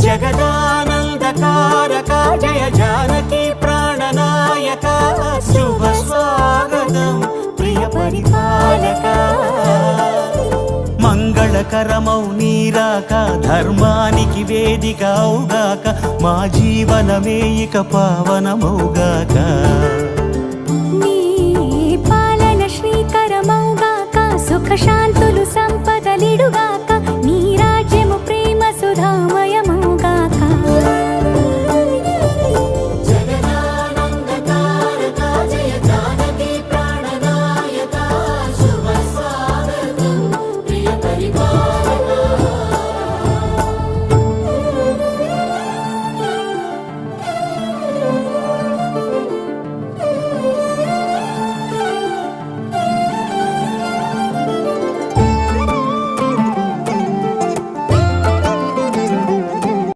జగదానందకారక జయ జానకి ప్రాణనాయక శుభ స్వాగతం ప్రియ పరిపాలక మంగళకరమౌ నీరాక ధర్మానికి వేదిక అవుగాక మా జీవనమే ఇక పావనమౌగాక నీ పాలన శ్రీకరమౌగాక సుఖ శాంతులు సంపదలిడుగా